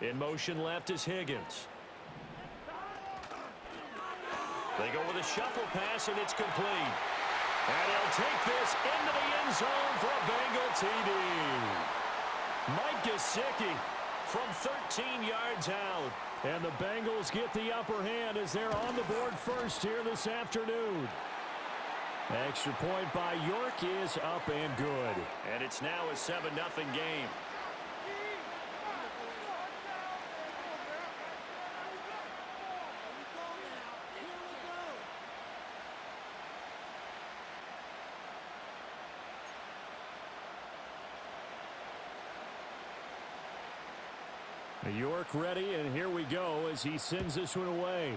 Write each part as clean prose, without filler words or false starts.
In motion left is Higgins. They go with a shuffle pass, and it's complete. And he'll take this into the end zone for a Bengal TD. Mike Gesicki from 13 yards out. And the Bengals get the upper hand as they're on the board first here this afternoon. Extra point by York is up and good. And it's now a 7-0 game. York ready, and here we go as he sends this one away.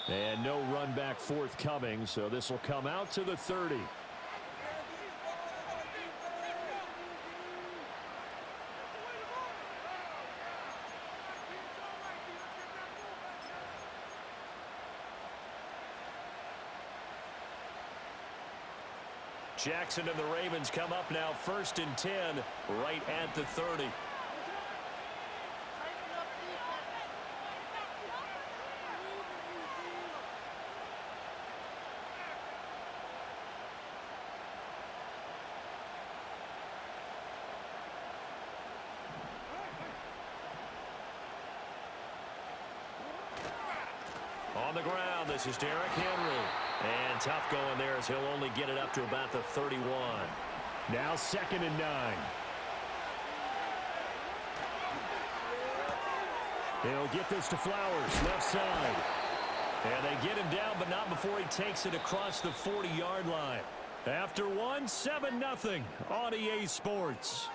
And no run back forthcoming, so this will come out to the 30. Jackson and the Ravens come up now 1st and 10 right at the 30. On the ground, this is Derrick Henry. And tough going there as he'll only get it up to about the 31. Now 2nd and 9. He'll get this to Flowers, left side. And they get him down, but not before he takes it across the 40-yard line. After one, 7-0 on EA Sports.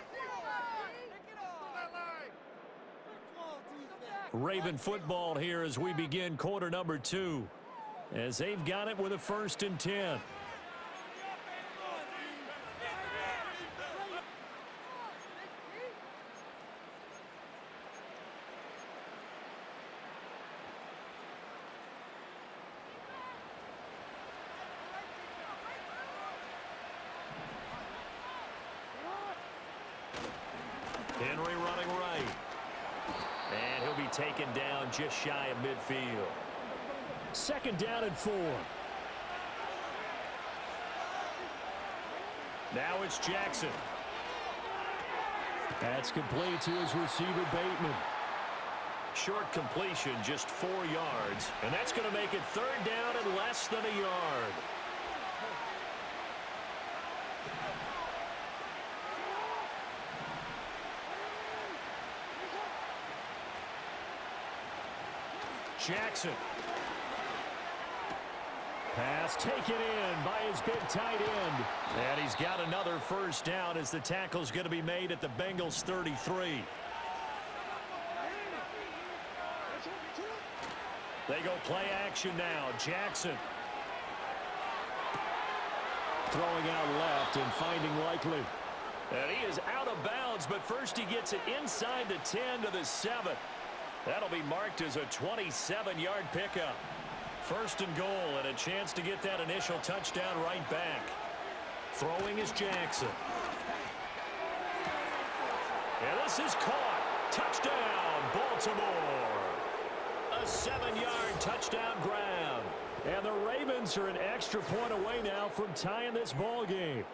Raven football here as we begin quarter number 2. As they've got it with a 1st and 10. Henry running right. And he'll be taken down just shy of midfield. 2nd down and 4. Now it's Jackson. That's complete to his receiver, Bateman. Short completion, just 4 yards. And that's going to make it 3rd down and less than a yard. Jackson. Pass taken in by his big tight end. And he's got another 1st down as the tackle's going to be made at the Bengals 33. They go play action now. Jackson. Throwing out left and finding Likely. And he is out of bounds, but first he gets it inside the 10 to the 7. That'll be marked as a 27-yard pickup. 1st and goal and a chance to get that initial touchdown right back. Throwing is Jackson. And this is caught. Touchdown, Baltimore. A 7-yard touchdown grab. And the Ravens are an extra point away now from tying this ball game.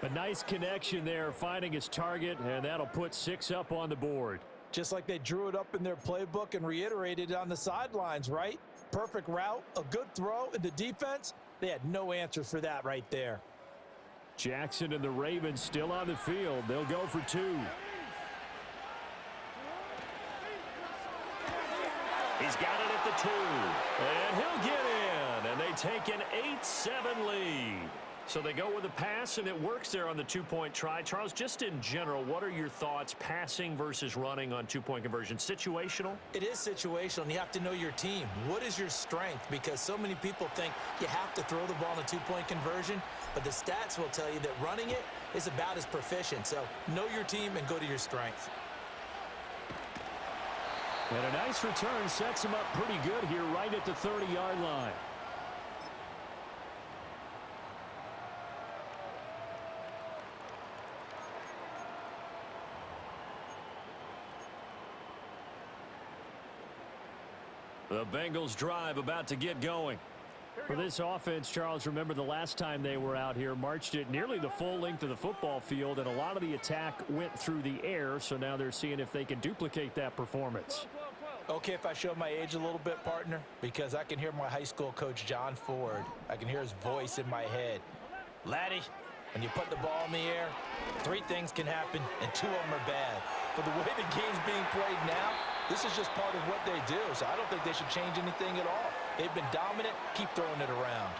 A nice connection there, finding his target, and that'll put 6 up on the board. Just like they drew it up in their playbook and reiterated it on the sidelines, right? Perfect route, a good throw, and the defense, they had no answer for that right there. Jackson and the Ravens still on the field. They'll go for 2. He's got it at the 2. And he'll get in. And they take an 8-7 lead. So they go with a pass, and it works there on the 2-point try. Charles, just in general, what are your thoughts passing versus running on 2-point conversion? Situational? It is situational, and you have to know your team. What is your strength? Because so many people think you have to throw the ball in a 2-point conversion, but the stats will tell you that running it is about as proficient. So know your team and go to your strength. And a nice return sets him up pretty good here right at the 30-yard line. The Bengals drive about to get going. For this offense, Charles, remember the last time they were out here, marched it nearly the full length of the football field, and a lot of the attack went through the air, so now they're seeing if they can duplicate that performance. Okay, if I show my age a little bit, partner, because I can hear my high school coach, John Ford. I can hear his voice in my head. Laddie, when you put the ball in the air, 3 things can happen, and 2 of them are bad. But the way the game's being played now, this is just part of what they do, so I don't think they should change anything at all. They've been dominant. Keep throwing it around.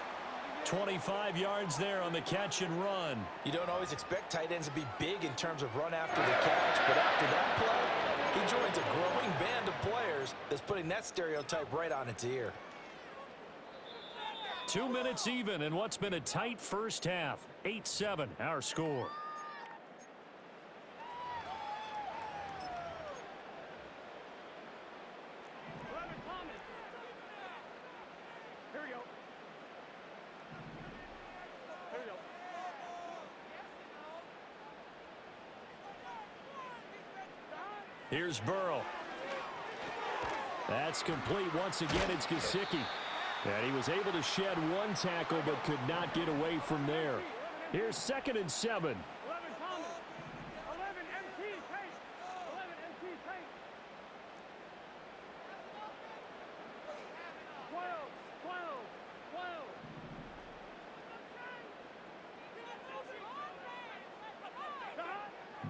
25 yards there on the catch and run. You don't always expect tight ends to be big in terms of run after the catch, but after that play, he joins a growing band of players that's putting that stereotype right on its ear. 2 minutes even in what's been a tight first half. 8-7, our score. Here's Burrow. That's complete. Once again, it's Gesicki. And he was able to shed 1 tackle but could not get away from there. Here's 2nd and 7. 11 Thomas. 11 MT Tate. 11 MT Tate. 12. 12.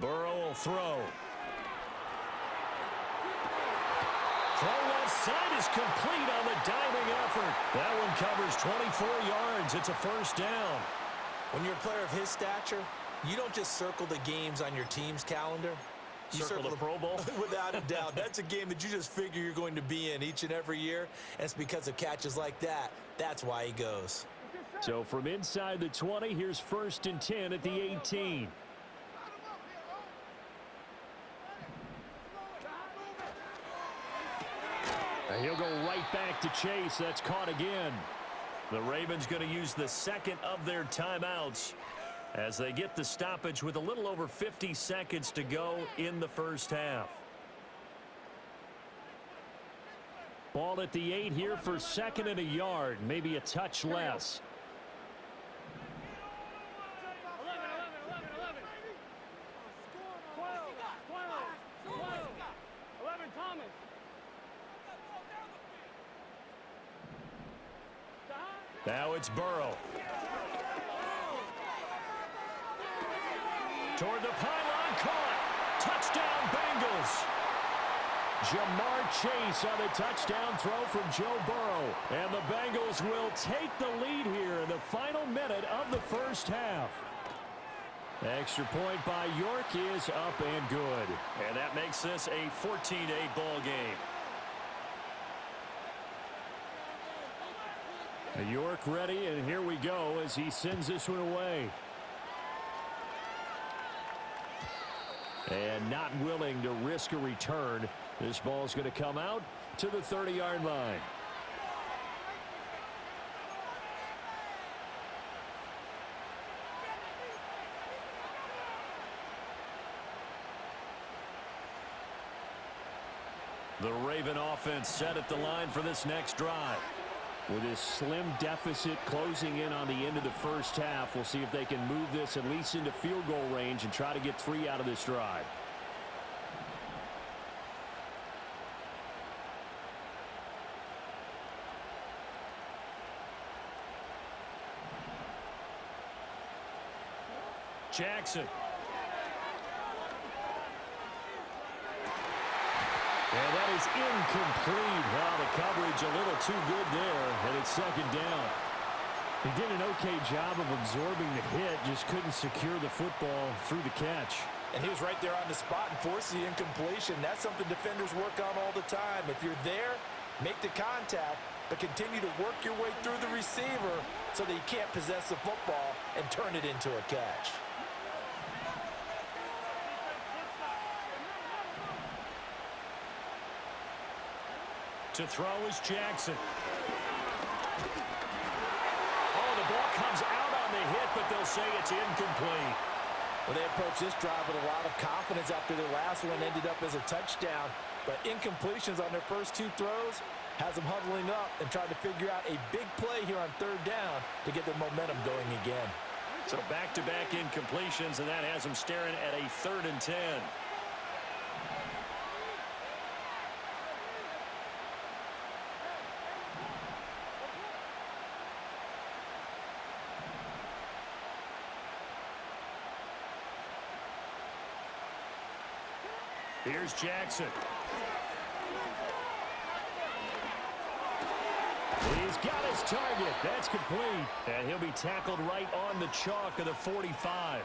12. Burrow will throw. Throw left side is complete on the diving effort. That one covers 24 yards. It's a first down. When you're a player of his stature, you don't just circle the games on your team's calendar. You Circle the Pro Bowl? Without a doubt. That's a game that you just figure you're going to be in each and every year, and it's because of catches like that. That's why he goes. So from inside the 20, here's 1st and 10 at the 18. And he'll go right back to Chase. That's caught again. The Ravens going to use the 2nd of their timeouts as they get the stoppage with a little over 50 seconds to go in the first half. Ball at the 8 here for 2nd and a yard, maybe a touch less. 11. 11 Thomas. Now it's Burrow. Toward the pylon, caught. Touchdown, Bengals. Jamar Chase on the touchdown throw from Joe Burrow. And the Bengals will take the lead here in the final minute of the first half. Extra point by York is up and good. And that makes this a 14-8 ball game. York ready, and here we go as he sends this one away. And not willing to risk a return. This ball is going to come out to the 30-yard line. The Raven offense set at the line for this next drive. With this slim deficit closing in on the end of the first half, we'll see if they can move this at least into field goal range and try to get 3 out of this drive. Jackson. And that is incomplete. Well, the coverage a little too good there, and it's 2nd down. He did an okay job of absorbing the hit, just couldn't secure the football through the catch. And he was right there on the spot and forced the incompletion. That's something defenders work on all the time. If you're there, make the contact, but continue to work your way through the receiver so that you can't possess the football and turn it into a catch. To throw is Jackson. Oh, the ball comes out on the hit, but they'll say it's incomplete. Well, they approached this drive with a lot of confidence after their last one ended up as a touchdown. But incompletions on their first 2 throws has them huddling up and trying to figure out a big play here on third down to get their momentum going again. So back-to-back incompletions, and that has them staring at a 3rd and 10. Here's Jackson. He's got his target. That's complete. And he'll be tackled right on the chalk of the 45.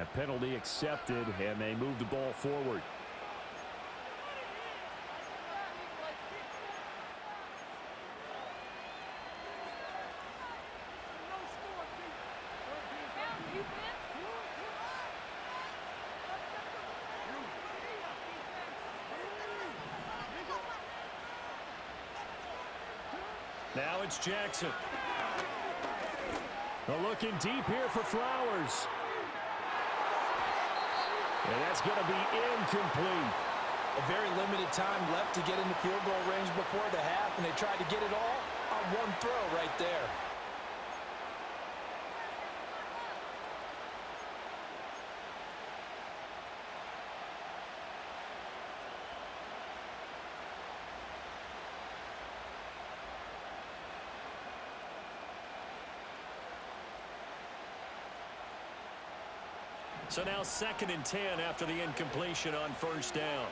A penalty accepted, and they move the ball forward. Now it's Jackson. Looking deep here for Flowers. And that's going to be incomplete. A very limited time left to get into field goal range before the half, and they tried to get it all on one throw right there. So now 2nd and 10 after the incompletion on 1st down.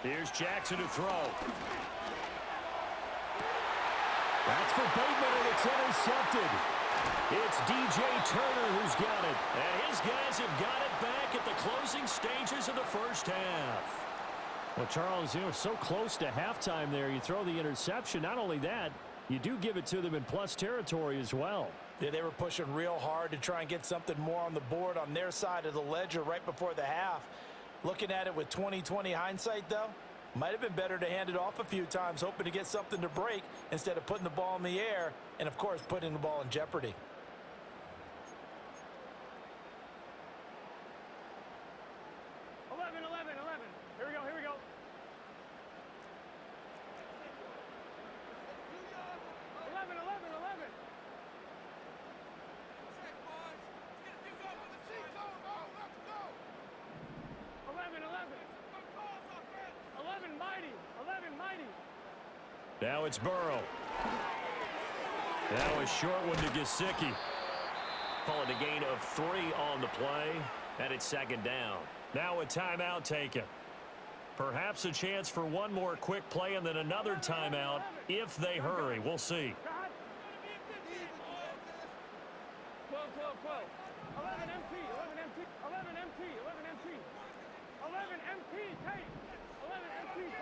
Here's Jackson to throw. That's for Bateman, and it's intercepted. It's DJ Turner who's got it. And his guys have got it back at the closing stages of the 1st half. Well, Charles, so close to halftime there. You throw the interception. Not only that, you do give it to them in plus territory as well. Yeah, they were pushing real hard to try and get something more on the board on their side of the ledger right before the half. Looking at it with 20/20 hindsight, though, might have been better to hand it off a few times, hoping to get something to break instead of putting the ball in the air and, of course, putting the ball in jeopardy. Here we go. 11. 11 mighty. Now it's Burrow. Now a short one to Gesicki. Call it a gain of 3 on the play, and it's 2nd down. Now a timeout taken. Perhaps a chance for one more quick play and then another timeout if they hurry. We'll see. 12. 11 MT. 11 MT. Take. 11 MT. Take.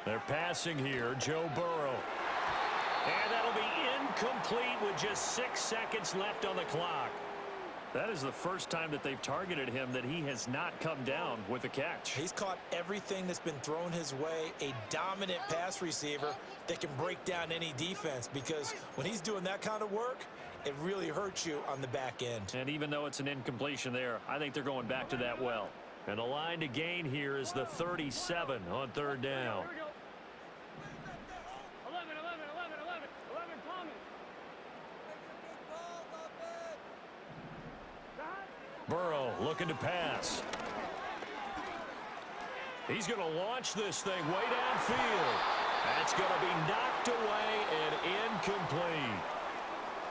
They're passing here, Joe Burrow. And that'll be incomplete with just 6 seconds left on the clock. That is the first time that they've targeted him that he has not come down with a catch. He's caught everything that's been thrown his way, a dominant pass receiver that can break down any defense, because when he's doing that kind of work, it really hurts you on the back end. And even though it's an incompletion there, I think they're going back to that well. And the line to gain here is the 37 on 3rd down. Here we go. 11 Thomas. Burrow looking to pass. He's going to launch this thing way downfield. That's going to be knocked away and incomplete.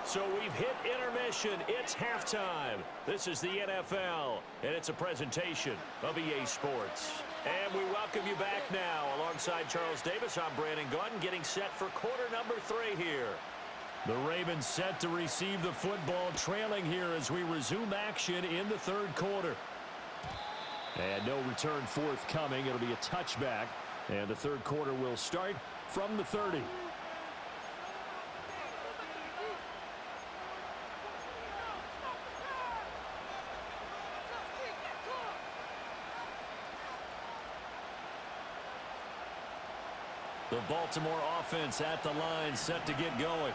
So we've hit intermission. It's halftime. This is the NFL, and it's a presentation of EA Sports. And we welcome you back now. Alongside Charles Davis, I'm Brandon Gaudin, getting set for quarter number 3 here. The Ravens set to receive the football, trailing here as we resume action in the 3rd quarter. And no return forthcoming. It'll be a touchback, and the 3rd quarter will start from the 30. The Baltimore offense at the line, set to get going.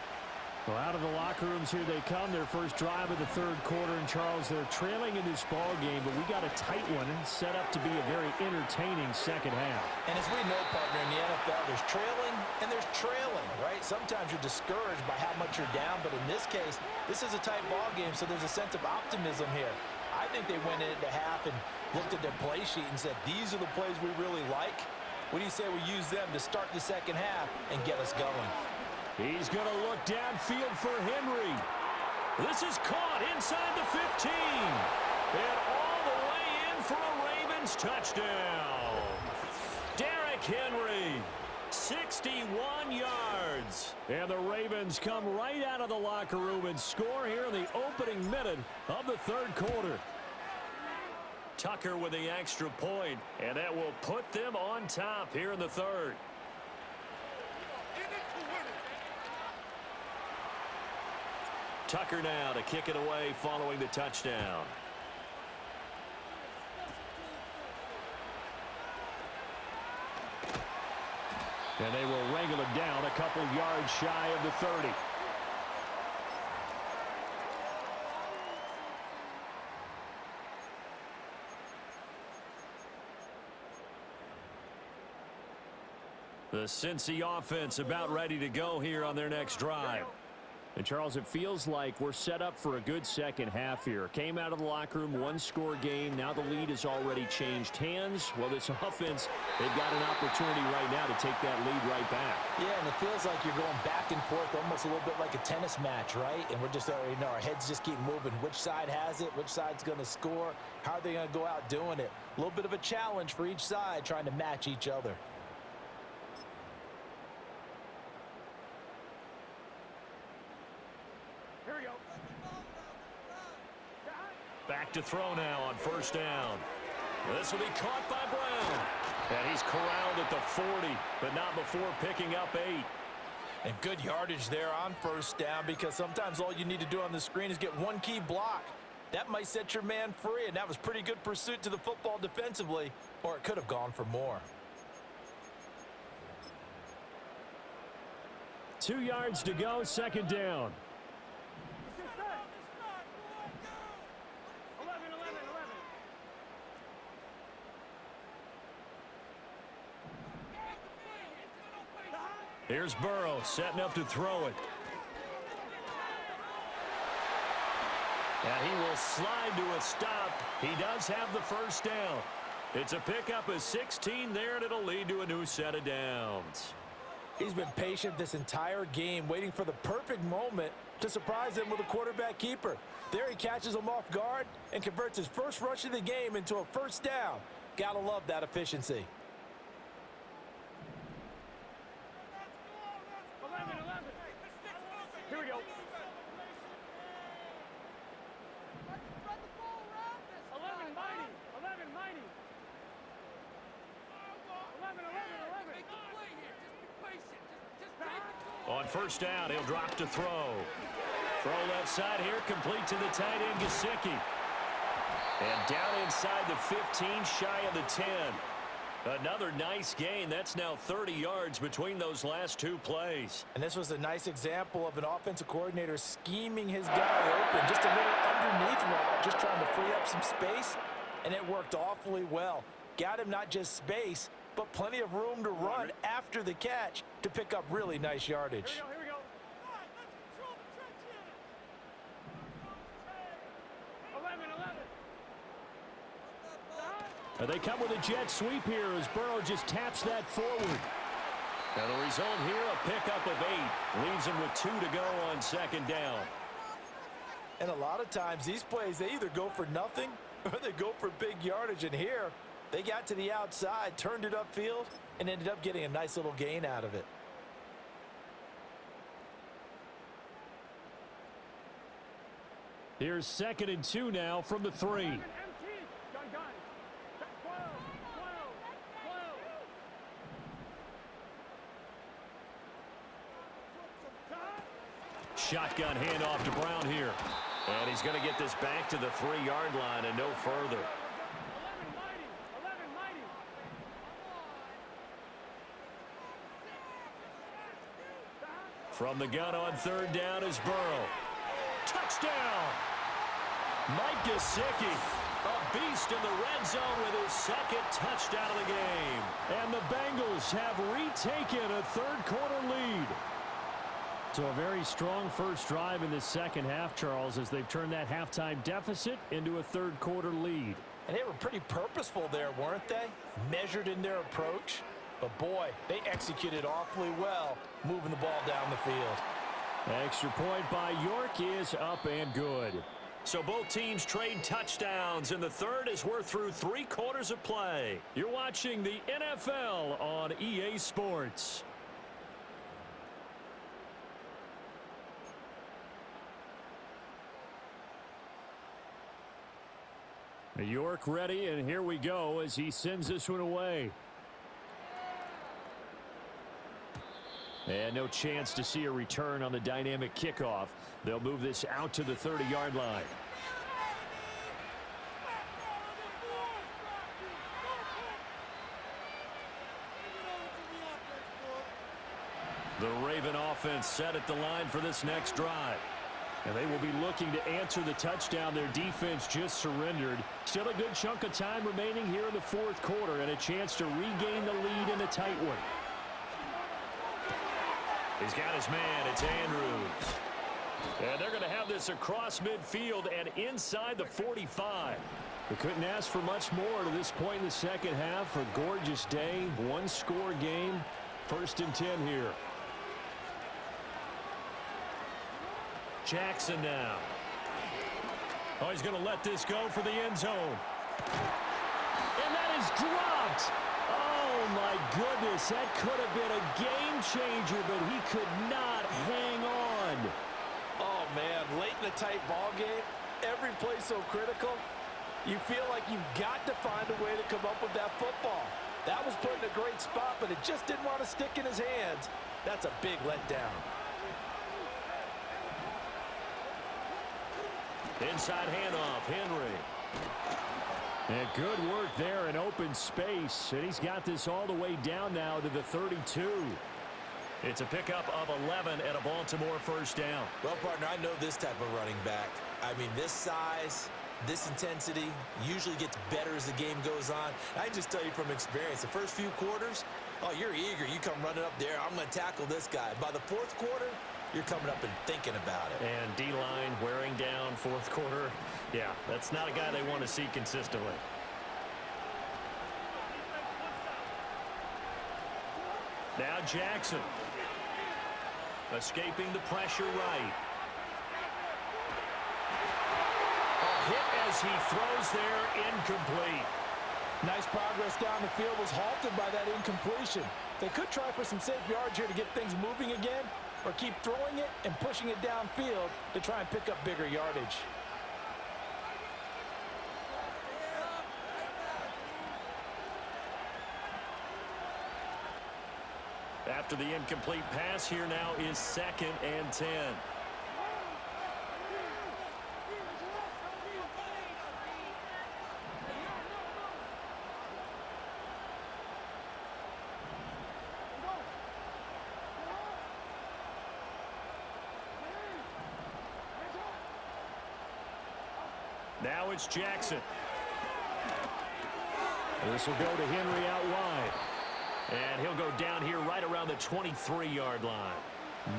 Well, out of the locker rooms here they come. Their first drive of the third quarter. And, Charles, they're trailing in this ball game, but we got a tight one set up to be a very entertaining second half. And as we know, partner, in the NFL, there's trailing and there's trailing, right? Sometimes you're discouraged by how much you're down, but in this case, this is a tight ball game, so there's a sense of optimism here. I think they went into half and looked at their play sheet and said, these are the plays we really like. What do you say we use them to start the second half and get us going? He's going to look downfield for Henry. This is caught inside the 15. And all the way in for a Ravens touchdown. Derrick Henry, 61 yards. And the Ravens come right out of the locker room and score here in the opening minute of the third quarter. Tucker with the extra point, and that will put them on top here in the third. Tucker now to kick it away following the touchdown. And they will wrangle it down a couple yards shy of the 30. The Cincy offense about ready to go here on their next drive. And, Charles, it feels like we're set up for a good second half here. Came out of the locker room, one-score game. Now the lead has already changed hands. Well, this offense, they've got an opportunity right now to take that lead right back. Yeah, and it feels like you're going back and forth, almost a little bit like a tennis match, right? And we're just already know our heads just keep moving. Which side has it? Which side's going to score? How are they going to go out doing it? A little bit of a challenge for each side, trying to match each other. Here we go. Back to throw now on first down. This will be caught by Brown. And he's corralled at the 40, but not before picking up 8. And good yardage there on first down, because sometimes all you need to do on the screen is get one key block. That might set your man free, and that was pretty good pursuit to the football defensively, or it could have gone for more. 2 yards to go, second down. 11, 11, 11. Here's Burrow setting up to throw it. And he will slide to a stop. He does have the first down. It's a pickup of 16 there, and it'll lead to a new set of downs. He's been patient this entire game, waiting for the perfect moment to surprise him with a quarterback keeper. There he catches him off guard and converts his first rush of the game into a first down. Gotta love that efficiency. 11, 11. Here we go. 11, mighty. 11, mighty. 11, 11, 11. On first down, he'll drop to throw. Throw left side here, complete to the tight end, Gesicki. And down inside the 15, shy of the 10. Another nice gain. That's now 30 yards between those last two plays. And this was a nice example of an offensive coordinator scheming his guy open. Just a little underneath route, just trying to free up some space. And it worked awfully well. Got him not just space, but plenty of room to run after the catch to pick up really nice yardage. Here we go. 11, 11. And they come with a jet sweep here as Burrow just taps that forward. And the result here, a pickup of 8. Leaves him with 2 to go on second down. And a lot of times these plays, they either go for nothing or they go for big yardage. And here, they got to the outside, turned it upfield, and ended up getting a nice little gain out of it. Here's 2nd and 2 now from the 3. Empty. Gun. 12, 12, 12. Shotgun handoff to Brown here. And he's going to get this back to the 3-yard line and no further. 11, mighty. 11, mighty. From the gun on third down is Burrow. Touchdown! Mike Gesicki, a beast in the red zone with his second touchdown of the game. And the Bengals have retaken a third-quarter lead. So a very strong first drive in the second half, Charles, as they've turned that halftime deficit into a third-quarter lead. And they were pretty purposeful there, weren't they? Measured in their approach. But, boy, they executed awfully well moving the ball down the field. Extra point by York is up and good. So both teams trade touchdowns, and the third as we're through 3 quarters of play. You're watching the NFL on EA Sports. York ready, and here we go as he sends this one away. And no chance to see a return on the dynamic kickoff. They'll move this out to the 30-yard line. The Raven offense set at the line for this next drive. And they will be looking to answer the touchdown their defense just surrendered. Still a good chunk of time remaining here in the fourth quarter and a chance to regain the lead in a tight one. He's got his man. It's Andrews. And they're going to have this across midfield and inside the 45. They couldn't ask for much more to this point in the second half. A gorgeous day, one-score game. 1st and 10 here. Jackson now. Oh, he's going to let this go for the end zone. And that is dropped. Oh, my goodness. That could have been a game changer, but he could not hang on. Oh, man, late in a tight ball game, every play so critical. You feel like you've got to find a way to come up with that football. That was put in a great spot, but it just didn't want to stick in his hands. That's a big letdown. Inside handoff, Henry. And good work there in open space. And he's got this all the way down now to the 32. It's a pickup of 11 and a Baltimore first down. Well, partner, I know this type of running back. I mean, this size, this intensity usually gets better as the game goes on. I just tell you from experience, the first few quarters, oh, you're eager. You come running up there. I'm going to tackle this guy. By the fourth quarter, you're coming up and thinking about it. And D-line wearing down fourth quarter. Yeah, that's not a guy they want to see consistently. Now Jackson. Escaping the pressure right. A hit as he throws there, incomplete. Nice progress down the field was halted by that incompletion. They could try for some safe yards here to get things moving again, or keep throwing it and pushing it downfield to try and pick up bigger yardage. After the incomplete pass, here now is 2nd and 10. Now it's Jackson. This will go to Henry out wide. And he'll go down here right around the 23-yard line.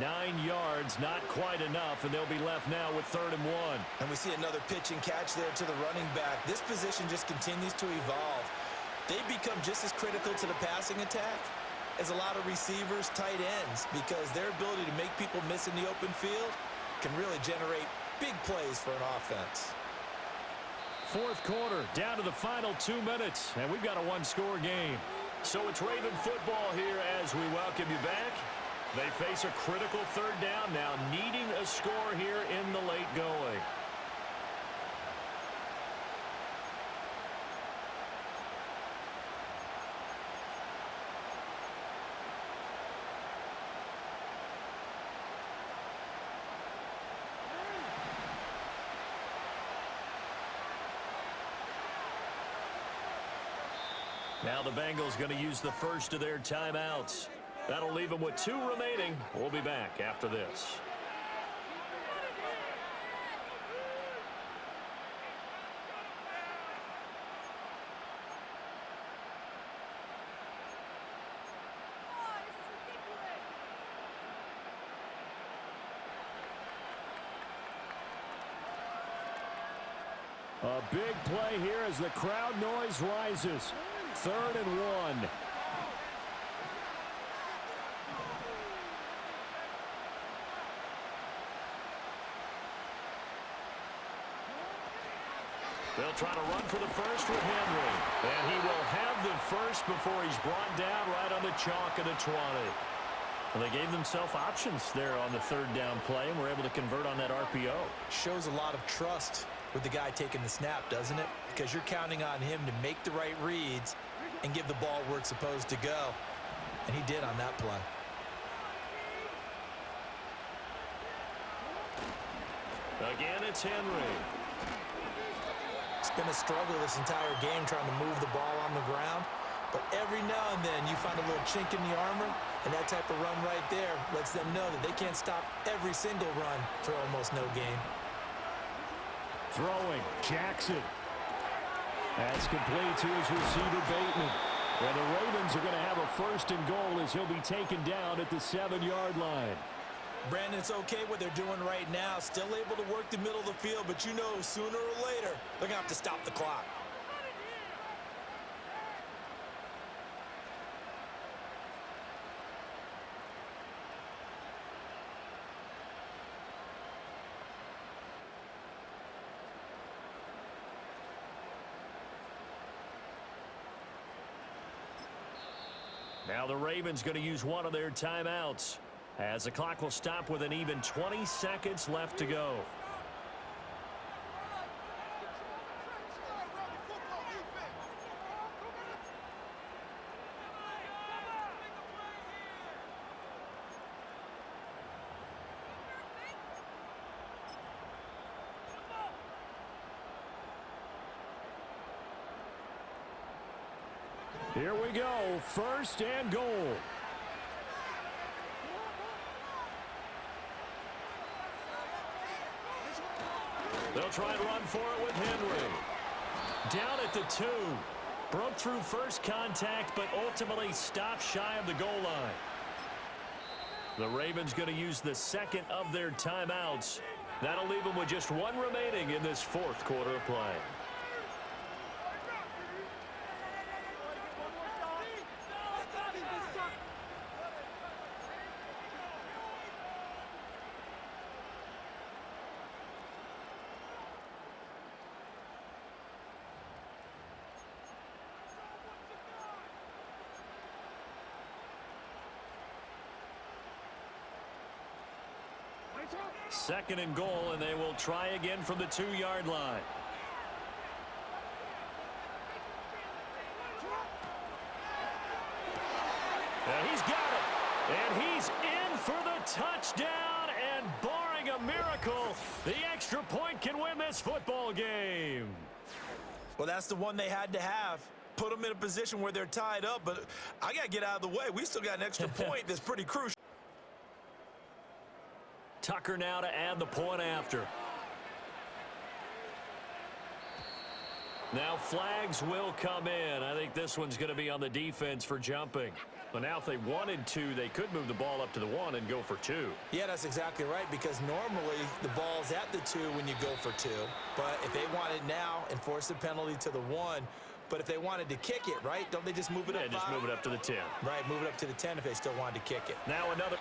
9 yards, not quite enough, and they'll be left now with 3rd and 1. And we see another pitch and catch there to the running back. This position just continues to evolve. They become just as critical to the passing attack as a lot of receivers, tight ends, because their ability to make people miss in the open field can really generate big plays for an offense. Fourth quarter, down to the final 2 minutes, and we've got a one-score game. So it's Raven football here as we welcome you back. They face a critical 3rd down now, needing a score here in the late going. Now the Bengals going to use the first of their timeouts. That'll leave them with 2 remaining. We'll be back after this. A big play here as the crowd noise rises. 3rd and 1. They'll try to run for the first with Henry. And he will have the first before he's brought down right on the chalk of the 20. Well, they gave themselves options there on the 3rd down play and were able to convert on that RPO. Shows a lot of trust with the guy taking the snap, doesn't it? Because you're counting on him to make the right reads and give the ball where it's supposed to go. And he did on that play. Again, it's Henry. It's been a struggle this entire game trying to move the ball on the ground. But every now and then you find a little chink in the armor, and that type of run right there lets them know that they can't stop every single run for almost no gain. Throwing, Jackson. That's complete to his receiver, Bateman. And the Ravens are going to have a 1st and goal as he'll be taken down at the 7-yard line. Brandon, it's okay what they're doing right now. Still able to work the middle of the field, but you know sooner or later they're going to have to stop the clock. Now the Ravens going to use one of their timeouts as the clock will stop with an even 20 seconds left to go. Here we go, 1st and goal. They'll try and run for it with Henry. Down at the 2. Broke through first contact, but ultimately stopped shy of the goal line. The Ravens going to use the 2nd of their timeouts. That'll leave them with just 1 remaining in this 4th quarter of play. Second and goal, and they will try again from the 2-yard line. And he's got it. And he's in for the touchdown. And barring a miracle, the extra point can win this football game. Well, that's the one they had to have. Put them in a position where they're tied up, but I got to get out of the way. We still got an extra point that's pretty crucial. Tucker now to add the point after. Now flags will come in. I think this one's going to be on the defense for jumping. But now if they wanted to, they could move the ball up to the 1 and go for 2. Yeah, that's exactly right, because normally the ball's at the 2 when you go for 2. But if they want it now, enforce the penalty to the 1. But if they wanted to kick it, right, don't they just move it up 5? Yeah, just move it up to the 10. Right, move it up to the 10 if they still wanted to kick it. Now another.